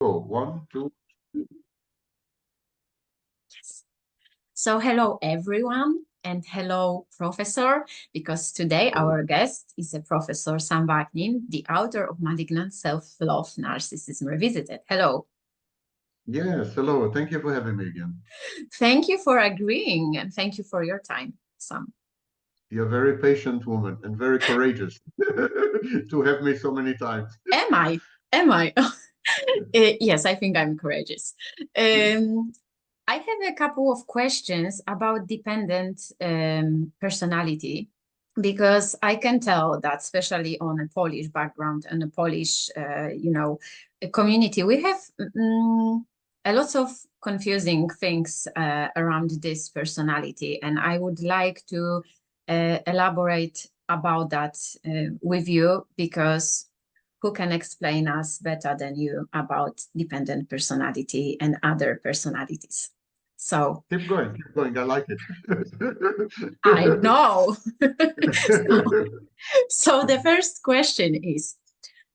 Go. One, two. So hello everyone and hello professor, because today our guest is a Professor Sam Vaknin, the author of Malignant Self-Love Narcissism Revisited. Hello. Yes, hello. Thank you for having me again. Thank you for agreeing and thank you for your time, Sam. You're a very patient woman and very courageous to have me so many times. Am I? Am I? Yes, I think I'm courageous. I have a couple of questions about dependent personality, because I can tell that, especially on a Polish background and a Polish, community, we have a lot of confusing things around this personality, and I would like to elaborate about that with you, because who can explain us better than you about dependent personality and other personalities? So Keep going, keep going. I like it. I know. so, so the first question is,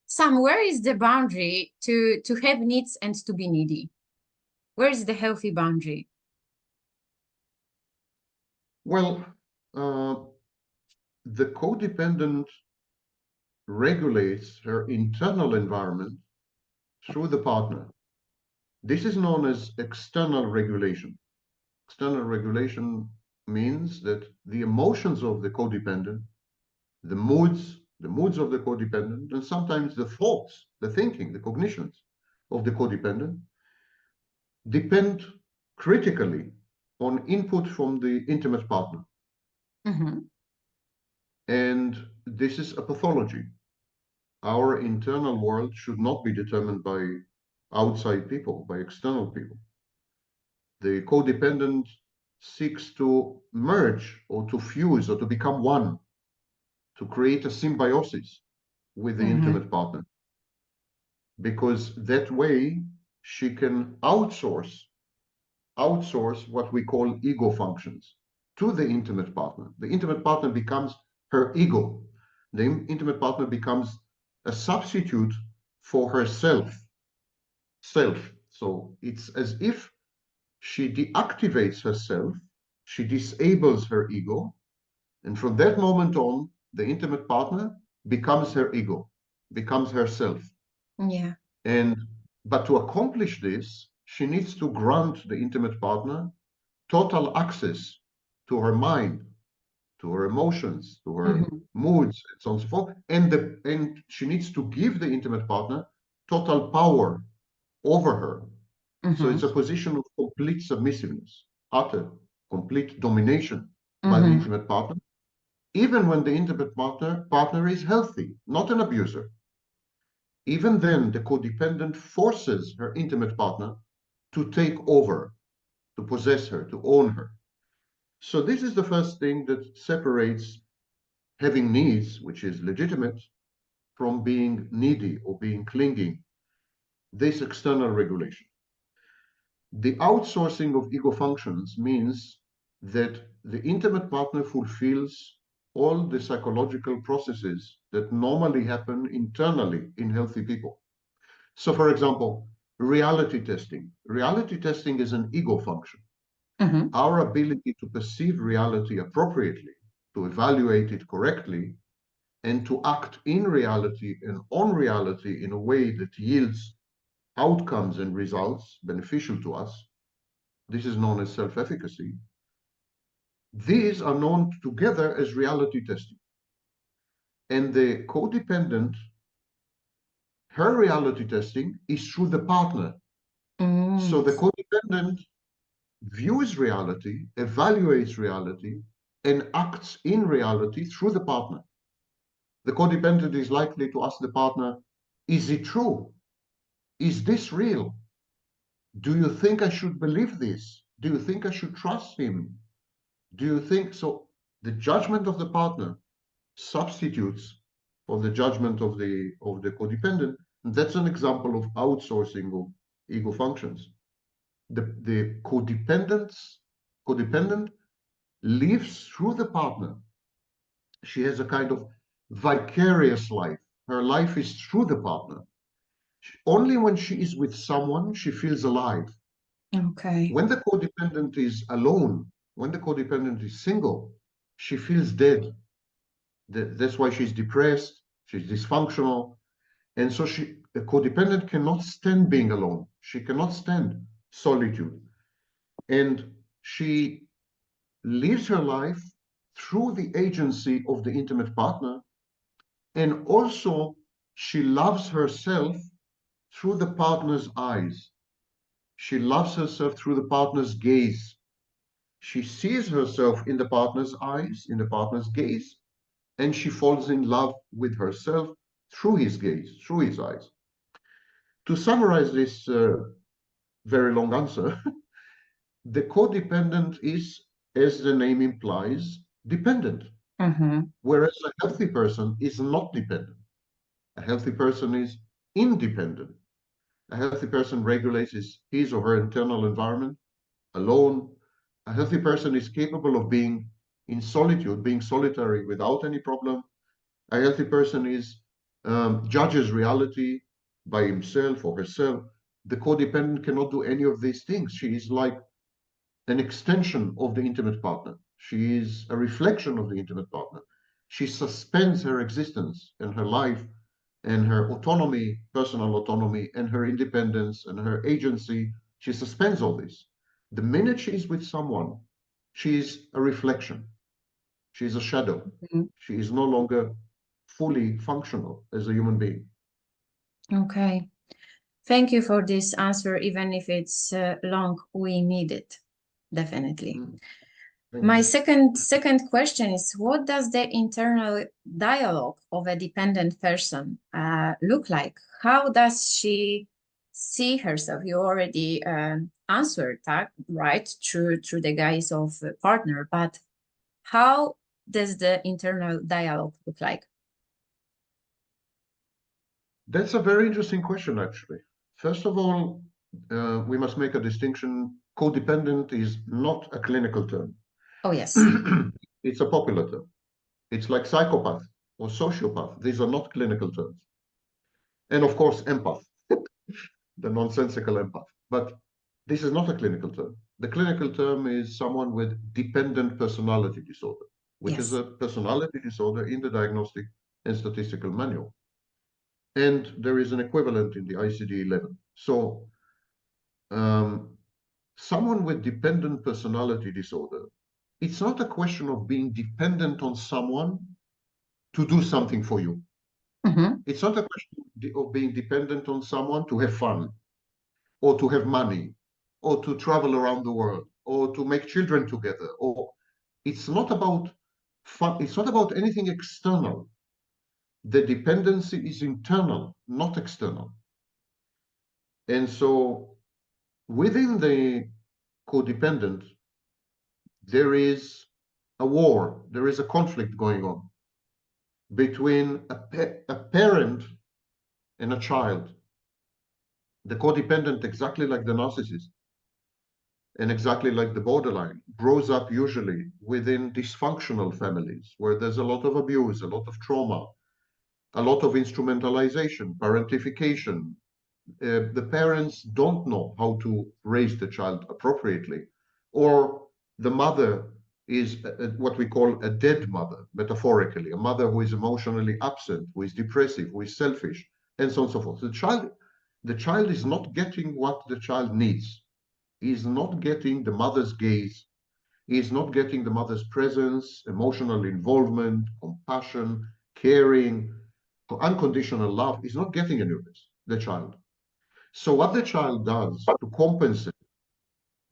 Sam, where is the boundary to have needs and to be needy? Where is the healthy boundary? Well, uh, the codependent regulates her internal environment through the partner. This is known as external regulation. External regulation means that the emotions of the codependent, the moods of the codependent, and sometimes the thoughts, the thinking, the cognitions of the codependent depend critically on input from the intimate partner. Mm-hmm. And this is a pathology. Our internal world should not be determined by outside people, by external people. The codependent seeks to merge or to fuse or to become one, to create a symbiosis with the Mm-hmm. intimate partner, because that way she can outsource what we call ego functions to the intimate partner. The intimate partner becomes her ego. The intimate partner becomes a substitute for self. So it's as if she deactivates herself, she disables her ego, and from that moment on, the intimate partner becomes her ego, becomes herself. Yeah. And but to accomplish this, she needs to grant the intimate partner total access to her mind, to her emotions, to her Mm-hmm. moods, and so on and so forth. And she needs to give the intimate partner total power over her. So Mm-hmm. it's a position of complete submissiveness, utter, complete domination by the Mm-hmm. intimate partner, even when the intimate partner is healthy, not an abuser. Even then, the codependent forces her intimate partner to take over, to possess her, to own her. So this is the first thing that separates having needs, which is legitimate, from being needy or being clingy, this external regulation. The outsourcing of ego functions means that the intimate partner fulfills all the psychological processes that normally happen internally in healthy people. So, for example, reality testing. Reality testing is an ego function. Mm-hmm. Our ability to perceive reality appropriately, to evaluate it correctly, and to act in reality and on reality in a way that yields outcomes and results beneficial to us. This is known as self-efficacy. These are known together as reality testing. And the codependent, her reality testing is through the partner. So Mm-hmm. the codependent views reality, evaluates reality, and acts in reality through the partner. The codependent is likely to ask the partner, is it true? Is this real? Do you think I should believe this? Do you think I should trust him? Do you think so? The judgment of the partner substitutes for the judgment of the codependent. And that's an example of outsourcing of ego functions. The codependent lives through the partner. She has a kind of vicarious life. Her life is through the partner. Only when she is with someone, she feels alive. Okay. When the codependent is alone, when the codependent is single, she feels dead. That's why she's depressed, she's dysfunctional. And so a codependent cannot stand being alone. She cannot stand solitude. And she lives her life through the agency of the intimate partner. And also, she loves herself through the partner's eyes. She loves herself through the partner's gaze. She sees herself in the partner's eyes, in the partner's gaze, and she falls in love with herself through his gaze, through his eyes. To summarize this very long answer, the codependent is, as the name implies, dependent, whereas a healthy person is not dependent. A healthy person is independent. A healthy person regulates his or her internal environment alone. A healthy person is capable of being in solitude, being solitary without any problem. A healthy person judges reality by himself or herself. The codependent cannot do any of these things. She is like an extension of the intimate partner. She is a reflection of the intimate partner. She suspends her existence and her life and her autonomy, personal autonomy, and her independence and her agency. She suspends all this. The minute she is with someone, she is a reflection. She is a shadow. She is no longer fully functional as a human being. Okay. Thank you for this answer, even if it's long, we need it, definitely. My second question is, what does the internal dialogue of a dependent person look like? How does she see herself? You already answered that, right, through the guise of a partner, but how does the internal dialogue look like? That's a very interesting question, actually. First of all, we must make a distinction. Codependent is not a clinical term. Oh, yes. It's a popular term. It's like psychopath or sociopath. These are not clinical terms. And of course, empath, the nonsensical empath. But this is not a clinical term. The clinical term is someone with dependent personality disorder, which is a personality disorder in the Diagnostic and Statistical Manual. And there is an equivalent in the ICD-11. So someone with dependent personality disorder, it's not a question of being dependent on someone to do something for you. It's not a question of being dependent on someone to have fun, or to have money, or to travel around the world, or to make children together. Or it's not about fun. It's not about anything external. The dependency is internal, not external. And so within the codependent, there is a war, there is a conflict going on between a parent and a child. The codependent, exactly like the narcissist and exactly like the borderline, grows up usually within dysfunctional families where there's a lot of abuse, a lot of trauma, a lot of instrumentalization, parentification. The parents don't know how to raise the child appropriately, or the mother is what we call a dead mother, metaphorically, a mother who is emotionally absent, who is depressive, who is selfish, and so on and so forth. The child is not getting what the child needs. He is not getting the mother's gaze. He is not getting the mother's presence, emotional involvement, compassion, caring, unconditional love. He's not getting any of this, the child. So what the child does to compensate,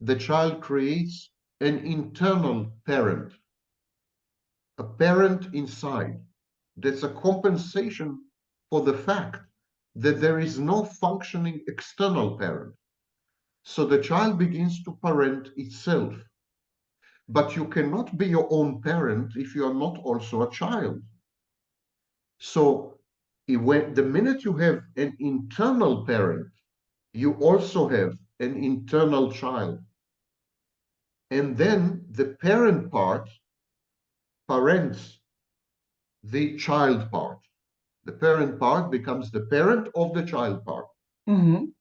the child creates an internal parent, a parent inside. That's a compensation for the fact that there is no functioning external parent. So the child begins to parent itself. But you cannot be your own parent if you are not also a child. So the minute you have an internal parent, you also have an internal child. And then the parent part parents the child part. The parent part becomes the parent of the child part. Mhm.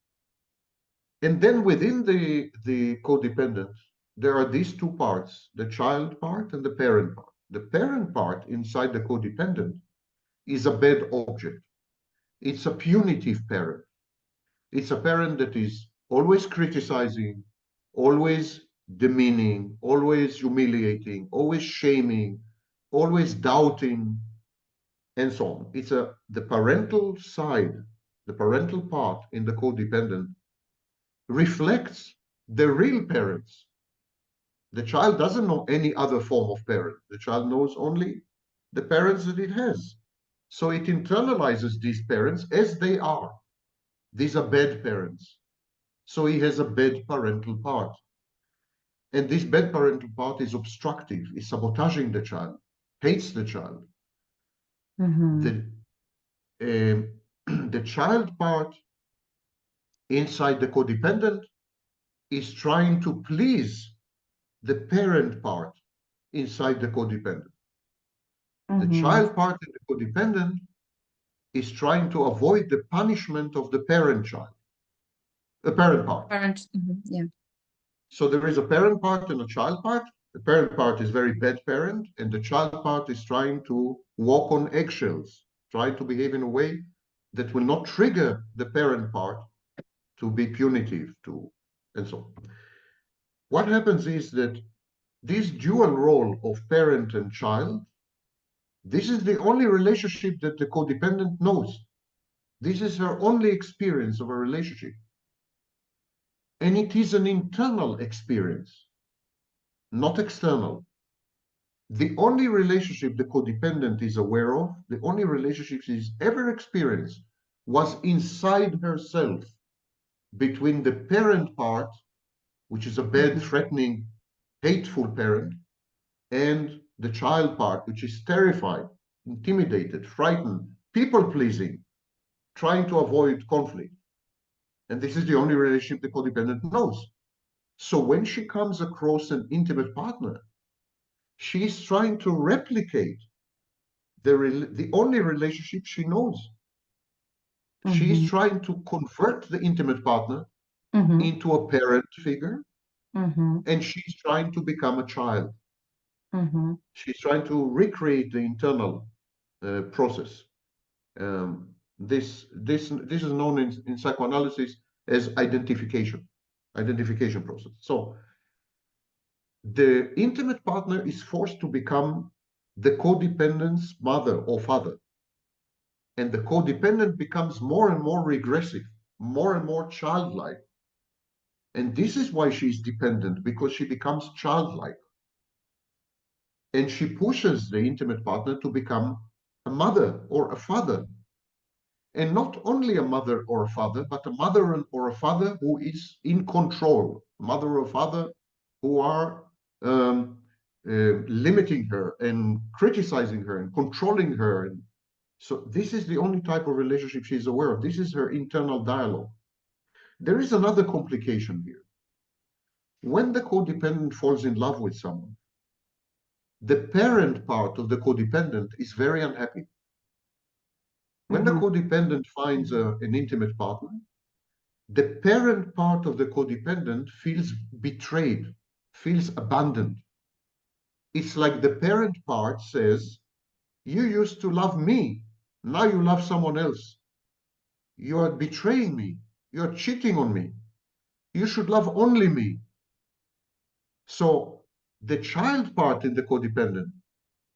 And then within the codependent, there are these two parts, the child part and the parent part. The parent part inside the codependent is a bad object. It's a punitive parent. It's a parent that is always criticizing, always demeaning, always humiliating, always shaming, always doubting, and so on. It's the parental side, the parental part in the codependent reflects the real parents. The child doesn't know any other form of parent. The child knows only the parents that it has. So it internalizes these parents as they are. These are bad parents. So he has a bad parental part. And this bad parental part is obstructive, is sabotaging the child, hates the child. Mhm. The, the child part inside the codependent is trying to please the parent part inside the codependent. The Mhm. child part in the codependent is trying to avoid the punishment of the parent child, the parent part. Parent. Yeah. So there is a parent part and a child part. The parent part is very bad parent, and the child part is trying to walk on eggshells, trying to behave in a way that will not trigger the parent part to be punitive to, and so on. What happens is that this dual role of parent and child, this is the only relationship that the codependent knows. This is her only experience of a relationship. And it is an internal experience, not external. The only relationship the codependent is aware of, the only relationship she's ever experienced was inside herself between the parent part, which is a bad, threatening, hateful parent, and the child part, which is terrified, intimidated, frightened, people-pleasing, trying to avoid conflict. And this is the only relationship the codependent knows. So when she comes across an intimate partner, she's trying to replicate the only relationship she knows. She's Mhm. trying to convert the intimate partner Mhm. into a parent figure, Mhm. and she's trying to become a child. Mhm. She's trying to recreate the internal process. This is known in psychoanalysis as identification process. So the intimate partner is forced to become the codependent's mother or father. And the codependent becomes more and more regressive, more and more childlike. And this is why she's dependent, because she becomes childlike. And she pushes the intimate partner to become a mother or a father. And not only a mother or a father, but a mother or a father who is in control, a mother or a father who are limiting her and criticizing her and controlling her. And so this is the only type of relationship she's aware of. This is her internal dialogue. There is another complication here. When the codependent falls in love with someone, the parent part of the codependent is very unhappy. When the Mhm. codependent finds an intimate partner, the parent part of the codependent feels betrayed, feels abandoned. It's like the parent part says, you used to love me, now you love someone else. You are betraying me, you're cheating on me. You should love only me. So the child part in the codependent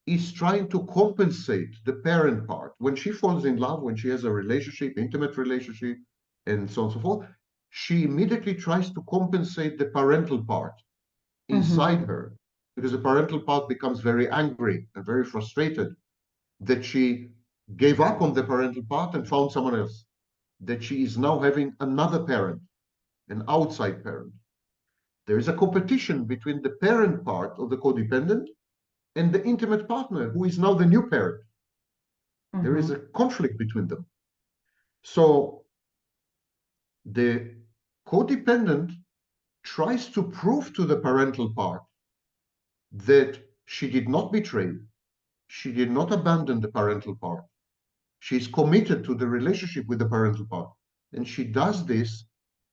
is trying to compensate the parent part. When she falls in love, when she has a relationship, intimate relationship, and so on and so forth, she immediately tries to compensate the parental part Mhm. inside her, because the parental part becomes very angry and very frustrated that she gave up on the parental part and found someone else, that she is now having another parent, an outside parent. There is a competition between the parent part of the codependent and the intimate partner, who is now the new parent. There is Mhm. a conflict between them. So the codependent tries to prove to the parental part that she did not betray, she did not abandon the parental part. She is committed to the relationship with the parental part. And she does this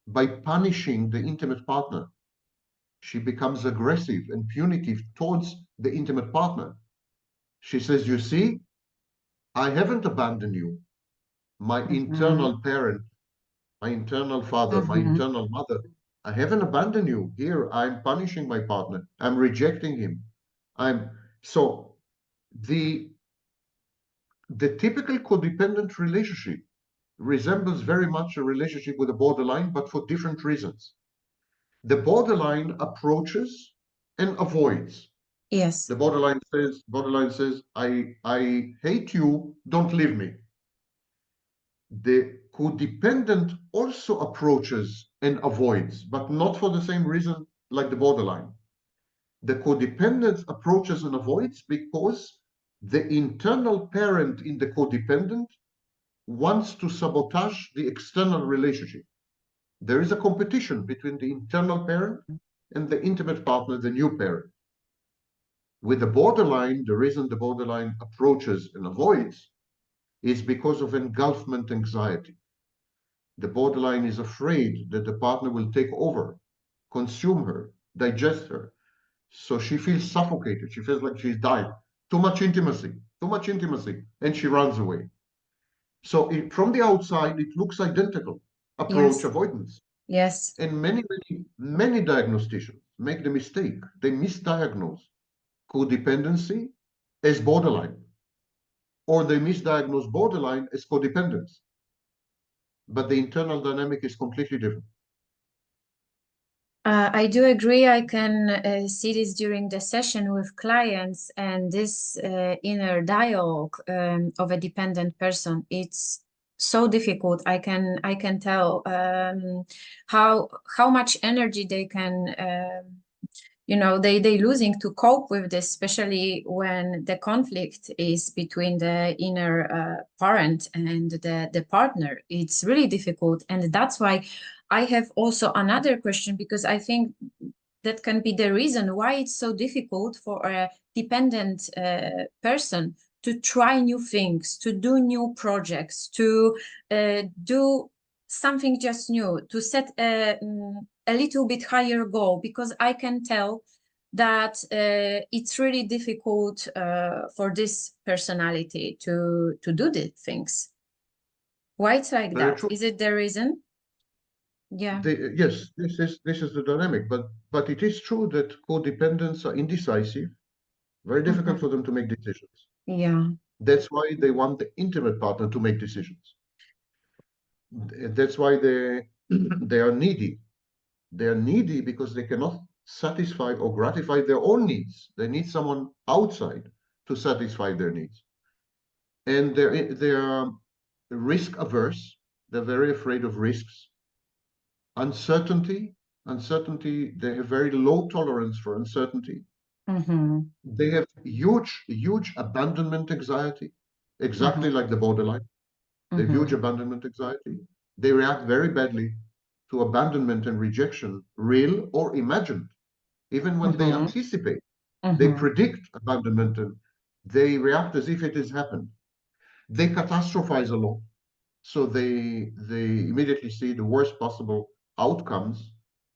by punishing the intimate partner. She becomes aggressive and punitive towards the intimate partner. She says, you see, I haven't abandoned you. My internal parent, my internal father, my internal mother, I haven't abandoned you. Here, I'm punishing my partner. I'm rejecting him. So the typical codependent relationship resembles very much a relationship with a borderline, but for different reasons. The borderline approaches and avoids. Yes. The borderline says, I hate you, don't leave me. The codependent also approaches and avoids, but not for the same reason like the borderline. The codependent approaches and avoids because the internal parent in the codependent wants to sabotage the external relationship. There is a competition between the internal parent and the intimate partner, the new parent. With the borderline, the reason the borderline approaches and avoids is because of engulfment anxiety. The borderline is afraid that the partner will take over, consume her, digest her. So she feels suffocated. She feels like she's dying. Too much intimacy, and she runs away. So from the outside, it looks identical. Approach, Yes. avoidance. Yes. And many diagnosticians make the mistake. They misdiagnose codependency as borderline, or they misdiagnose borderline as codependence. But the internal dynamic is completely different. I do agree. I can see this during the session with clients, and this inner dialogue of a dependent person. It's so difficult. I can tell how much energy they can they losing to cope with this, especially when the conflict is between the inner parent and the partner. It's really difficult, and that's why I have also another question, because I think that can be the reason why it's so difficult for a dependent person to try new things, to do new projects, to do something just new, to set a little bit higher goal, because I can tell that it's really difficult for this personality to do the things. Why it's like Very that? true. Is it the reason? Yeah. Yes, this is the dynamic, but it is true that codependents are indecisive, very difficult for them to make decisions. Yeah. That's why they want the intimate partner to make decisions. That's why they are needy. They are needy because they cannot satisfy or gratify their own needs. They need someone outside to satisfy their needs. And they are risk averse. They're very afraid of risks. Uncertainty, they have very low tolerance for uncertainty. They have huge abandonment anxiety, exactly like the borderline. They have huge abandonment anxiety. They react very badly to abandonment and rejection, real or imagined. Even when they anticipate, they predict abandonment, and they react as if it has happened. They catastrophize a lot, so they immediately see the worst possible outcomes,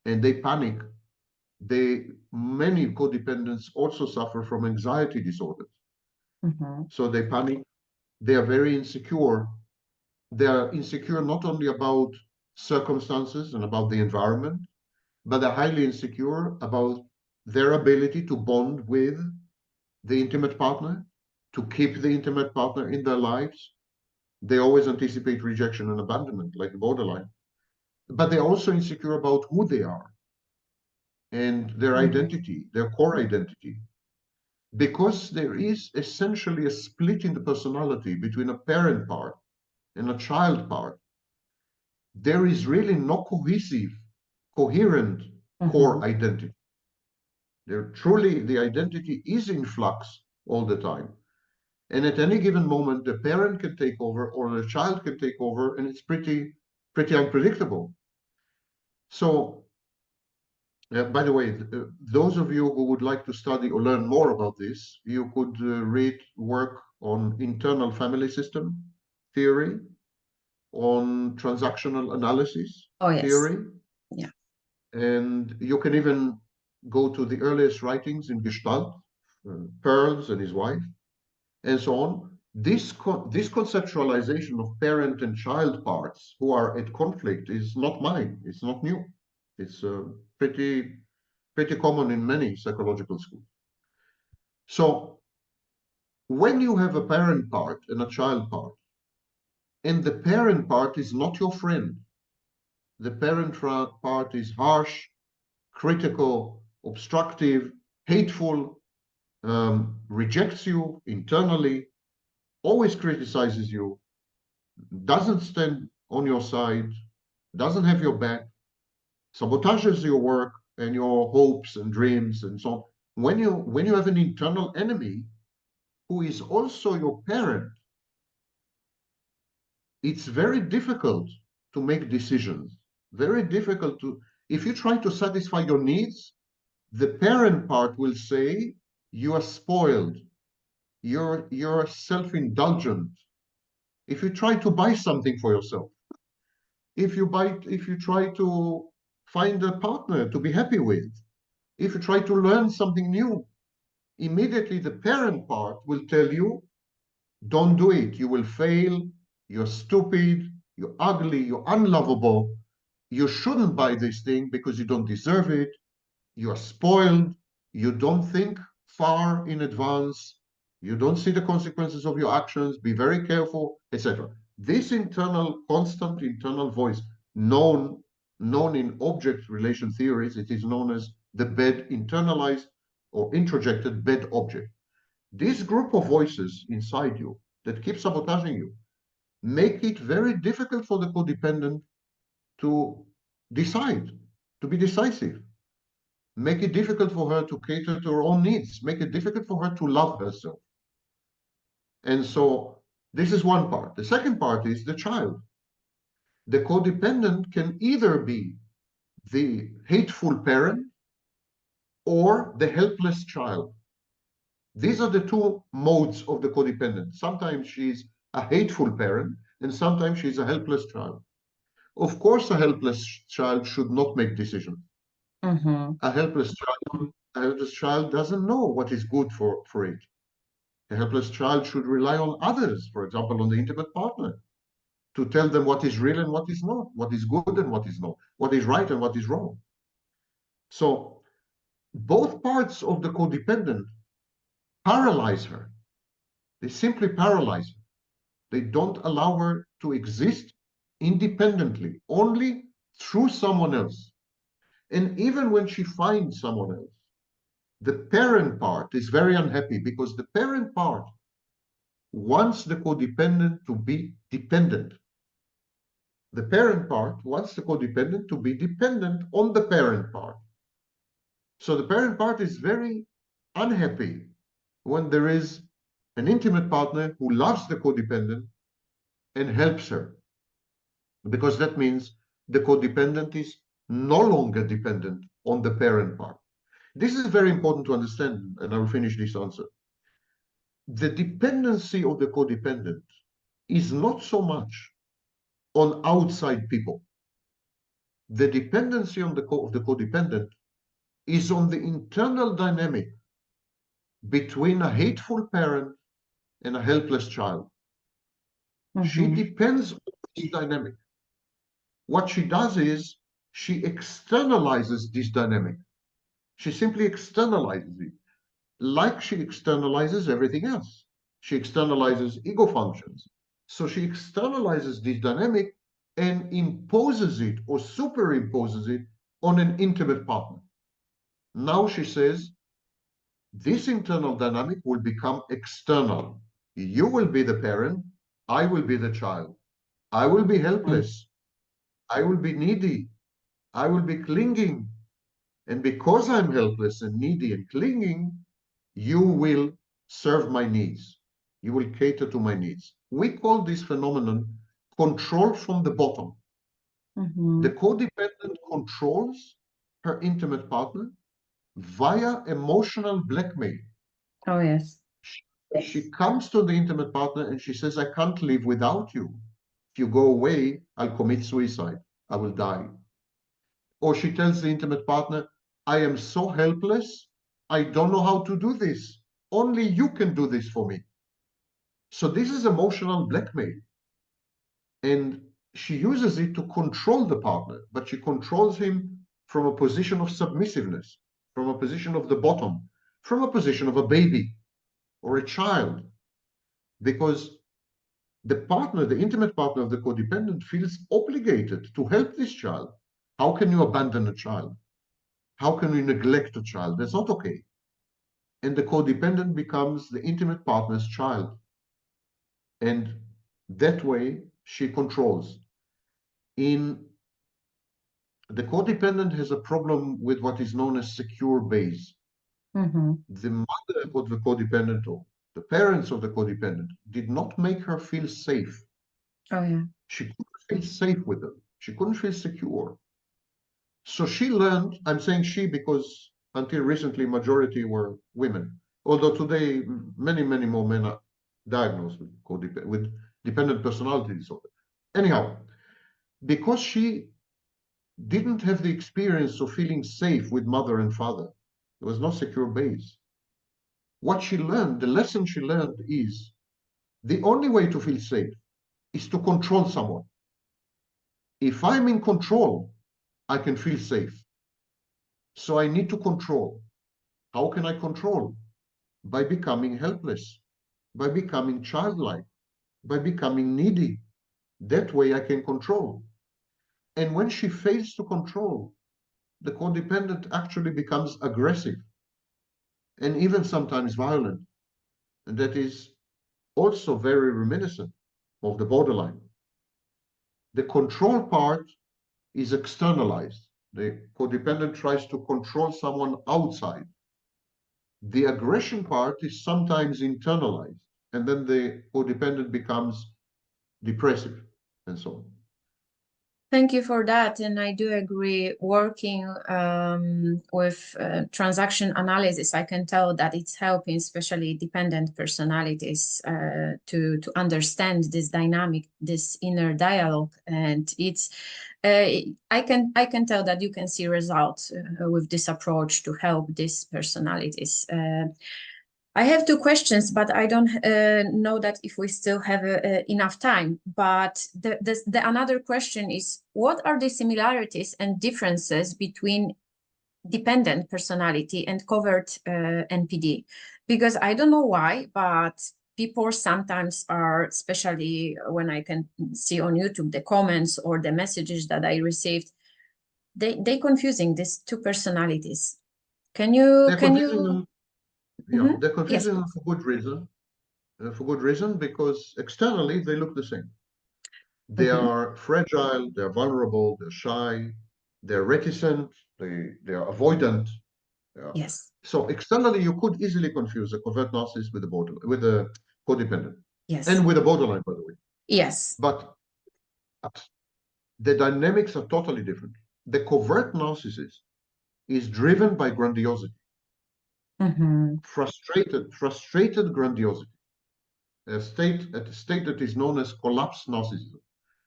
and they panic. Many codependents also suffer from anxiety disorders. So they panic. They are very insecure. They are insecure not only about circumstances and about the environment, but they're highly insecure about their ability to bond with the intimate partner, to keep the intimate partner in their lives. They always anticipate rejection and abandonment, like borderline. But they're also insecure about who they are and their identity, their core identity. Because there is essentially a split in the personality between a parent part and a child part, there is really no coherent core identity. Truly, the identity is in flux all the time. And at any given moment, the parent can take over or the child can take over, and it's pretty unpredictable. So, by the way, those of you who would like to study or learn more about this, you could read work on internal family system theory on transactional analysis Oh, yes. theory. Yeah. And you can even go to the earliest writings in Gestalt, Pearls and his wife, and so on. This conceptualization of parent and child parts who are at conflict is not mine. It's not new. It's pretty common in many psychological schools. So when you have a parent part and a child part, and the parent part is not your friend, the parent part is harsh, critical, obstructive, hateful, rejects you internally, always criticizes you, doesn't stand on your side, doesn't have your back, sabotages your work and your hopes and dreams and so on. When you have an internal enemy who is also your parent, it's very difficult to make decisions. Very difficult to, if you try to satisfy your needs, the parent part will say, you are spoiled, you're self-indulgent. If you try to buy something for yourself, if you try to find a partner to be happy with, if you try to learn something new, immediately the parent part will tell you, don't do it, you will fail, you're stupid, you're ugly, you're unlovable, you shouldn't buy this thing because you don't deserve it, you're spoiled, you don't think far in advance, you don't see the consequences of your actions, be very careful, etc. This constant internal voice, known in object relation theories, it is known as the bad internalized or introjected bad object. This group of voices inside you that keep sabotaging you make it very difficult for the codependent to decide, to be decisive. Make it difficult for her to cater to her own needs, make it difficult for her to love herself. And so this is one part. The second part is the child. The codependent can either be the hateful parent or the helpless child. These are the two modes of the codependent. Sometimes she's a hateful parent, and sometimes she's a helpless child. Of course, a helpless child should not make decisions. Mm-hmm. A helpless child doesn't know what is good for it. A helpless child should rely on others, for example, on the intimate partner, to tell them what is real and what is not, what is good and what is not, what is right and what is wrong. So both parts of the codependent paralyze her. They simply paralyze her. They don't allow her to exist independently, only through someone else. And even when she finds someone else, the parent part is very unhappy because the parent part wants the codependent to be dependent. The parent part wants the codependent to be dependent on the parent part. So the parent part is very unhappy when there is an intimate partner who loves the codependent and helps her, because that means the codependent is no longer dependent on the parent part. This is very important to understand, and I will finish this answer. The dependency of the codependent is not so much on outside people. The dependency of the codependent is on the internal dynamic between a hateful parent and a helpless child. She Mm-hmm. depends on this dynamic. What she does is she externalizes this dynamic. She simply externalizes it, like she externalizes everything else. She externalizes ego functions. So she externalizes this dynamic and imposes it or superimposes it on an intimate partner. Now she says, this internal dynamic will become external. You will be the parent, I will be the child. I will be helpless, I will be needy, I will be clinging. And because I'm helpless and needy and clinging, you will serve my needs. You will cater to my needs. We call this phenomenon control from the bottom. Mm-hmm. The codependent controls her intimate partner via emotional blackmail. Oh, yes. She comes to the intimate partner and she says, I can't live without you. If you go away, I'll commit suicide. I will die. Or she tells the intimate partner, I am so helpless. I don't know how to do this. Only you can do this for me. So this is emotional blackmail. And she uses it to control the partner, but she controls him from a position of submissiveness, from a position of the bottom, from a position of a baby or a child, because the partner, the intimate partner of the codependent, feels obligated to help this child. How can you abandon a child? How can you neglect a child? That's not okay. And the codependent becomes the intimate partner's child. And that way she controls. In the codependent has a problem with what is known as secure base. The mother of the codependent or the parents of the codependent did not make her feel safe. Oh, yeah. She couldn't feel safe with them. She couldn't feel secure. So she learned, I'm saying she because until recently, majority were women. Although today, many, many more men are diagnosed with dependent personality disorder. Anyhow, because she didn't have the experience of feeling safe with mother and father, there was no secure base. What she learned, the lesson she learned is the only way to feel safe is to control someone. If I'm in control, I can feel safe. So I need to control. How can I control? By becoming helpless, by becoming childlike, by becoming needy. That way I can control. And when she fails to control, the codependent actually becomes aggressive and even sometimes violent. And that is also very reminiscent of the borderline. The control part is externalized. The codependent tries to control someone outside. The aggression part is sometimes internalized, and then the codependent becomes depressive and so on. Thank you for that. And I do agree, working with transaction analysis, I can tell that it's helping, especially dependent personalities, to understand this dynamic, this inner dialogue. And it's I can tell that you can see results with this approach to help these personalities. I have two questions, but I don't know that if we still have enough time. But the another question is, what are the similarities and differences between dependent personality and covert NPD? Because I don't know why, but people sometimes are, especially when I can see on YouTube the comments or the messages that I received, they confusing these two personalities. Can you They're confusing them, Mhm. they're Yes, confusing them please. for good reason. For good reason, because externally they look the same. They Mhm. are fragile, they're vulnerable, they're shy, they're reticent, they are avoidant. Yeah. Yes. So externally, you could easily confuse a covert narcissist with a codependent, Yes. and with a borderline, by the way. Yes. But the dynamics are totally different. The covert narcissist is driven by grandiosity, Mm-hmm. frustrated grandiosity, a state that is known as collapsed narcissism.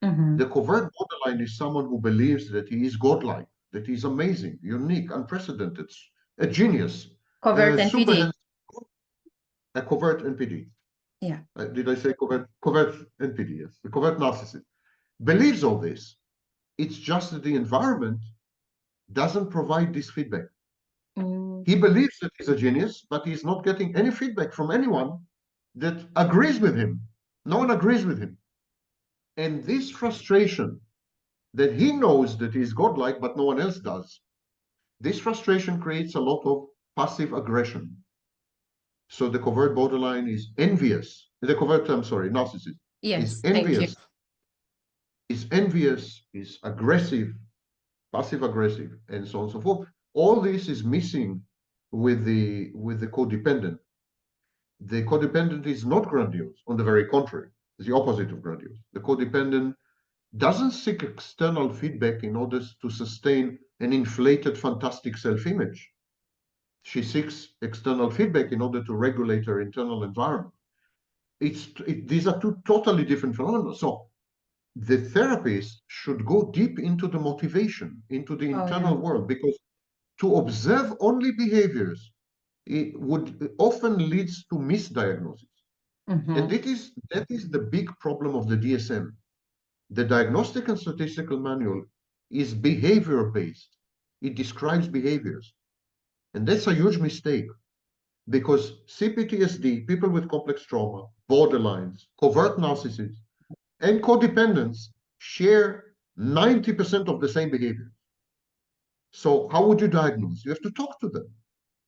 Mm-hmm. The covert borderline is someone who believes that he is godlike, that he is amazing, unique, unprecedented, a genius, Covert super NPD. handsome, a covert NPD. Yeah. Did I say covert? Covert NPD, yes. The covert narcissist believes all this. It's just that the environment doesn't provide this feedback. Mm. He believes that he's a genius, but he's not getting any feedback from anyone that agrees with him. No one agrees with him. And this frustration that he knows that he's godlike, but no one else does, this frustration creates a lot of passive aggression. So the covert borderline is envious. Narcissist is Yes. Thank you. envious, is aggressive, passive aggressive, and so on and so forth. All this is missing with the codependent. The codependent is not grandiose. On the very contrary, it's the opposite of grandiose. The codependent doesn't seek external feedback in order to sustain an inflated, fantastic self-image. She seeks external feedback in order to regulate her internal environment. These are two totally different phenomena. So the therapist should go deep into the motivation, into the Oh, internal yeah. world, because to observe only behaviors, it would often leads to misdiagnosis. And Mhm. that is the big problem of the DSM. The Diagnostic and Statistical Manual is behavior based. It describes behaviors. And that's a huge mistake because CPTSD, people with complex trauma, borderlines, covert narcissists, and codependents share 90% of the same behavior. So, how would you diagnose? You have to talk to them.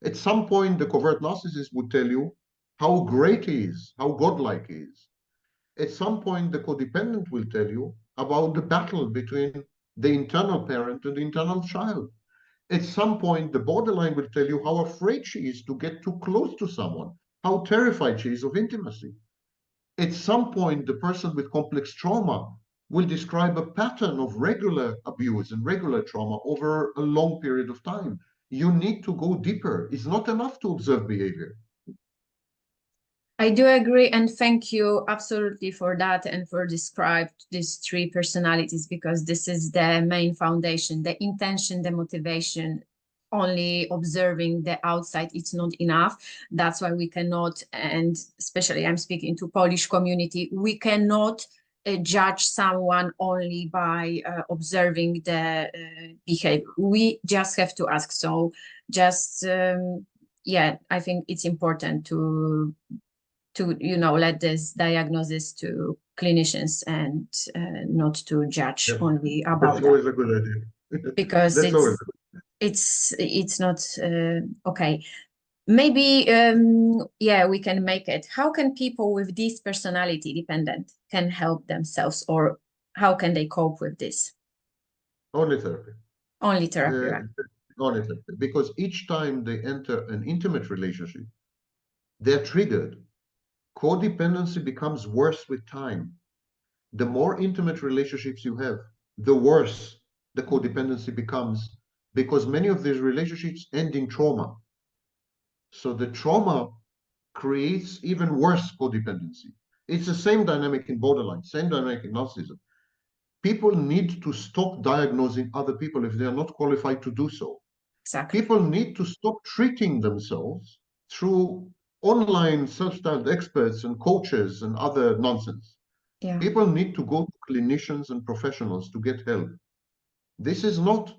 At some point, the covert narcissist would tell you how great he is, how godlike he is. At some point, the codependent will tell you about the battle between the internal parent and the internal child. At some point, the borderline will tell you how afraid she is to get too close to someone, how terrified she is of intimacy. At some point, the person with complex trauma will describe a pattern of regular abuse and regular trauma over a long period of time. You need to go deeper. It's not enough to observe behavior. I do agree, and thank you absolutely for that and for described these three personalities, because this is the main foundation, the intention, the motivation. Only observing the outside, it's not enough. That's why we cannot, and especially I'm speaking to Polish community, we cannot judge someone only by observing the behavior. We just have to ask. So just yeah, I think it's important to let this diagnosis to clinicians and not to judge Yes, only about that's that, always a good idea. because That's always it's not okay. Maybe yeah, we can make it. How can people with this personality dependent can help themselves, or how can they cope with this? only therapy. Only therapy, Uh, right? only therapy. Because each time they enter an intimate relationship, they're triggered. Codependency becomes worse with time. The more intimate relationships you have, the worse the codependency becomes because many of these relationships end in trauma. So the trauma creates even worse codependency. It's the same dynamic in borderline, same dynamic in narcissism. People need to stop diagnosing other people if they are not qualified to do so. Exactly. People need to stop treating themselves through online self-styled experts and coaches and other nonsense. Yeah. People need to go to clinicians and professionals to get help. This is not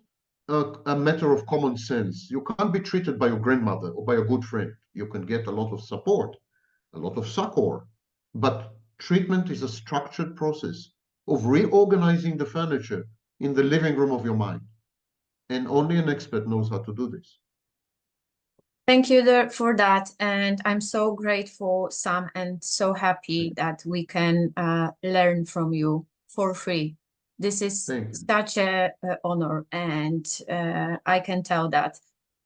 a matter of common sense. You can't be treated by your grandmother or by a good friend. You can get a lot of support, a lot of succor, but treatment is a structured process of reorganizing the furniture in the living room of your mind. And only an expert knows how to do this. Thank you for that. And I'm so grateful, Sam, and so happy that we can learn from you for free. This is Thank you. such a honor, and I can tell that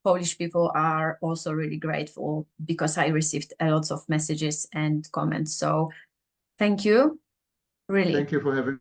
Polish people are also really grateful, because I received a lot of messages and comments. So thank you, really. Thank you for having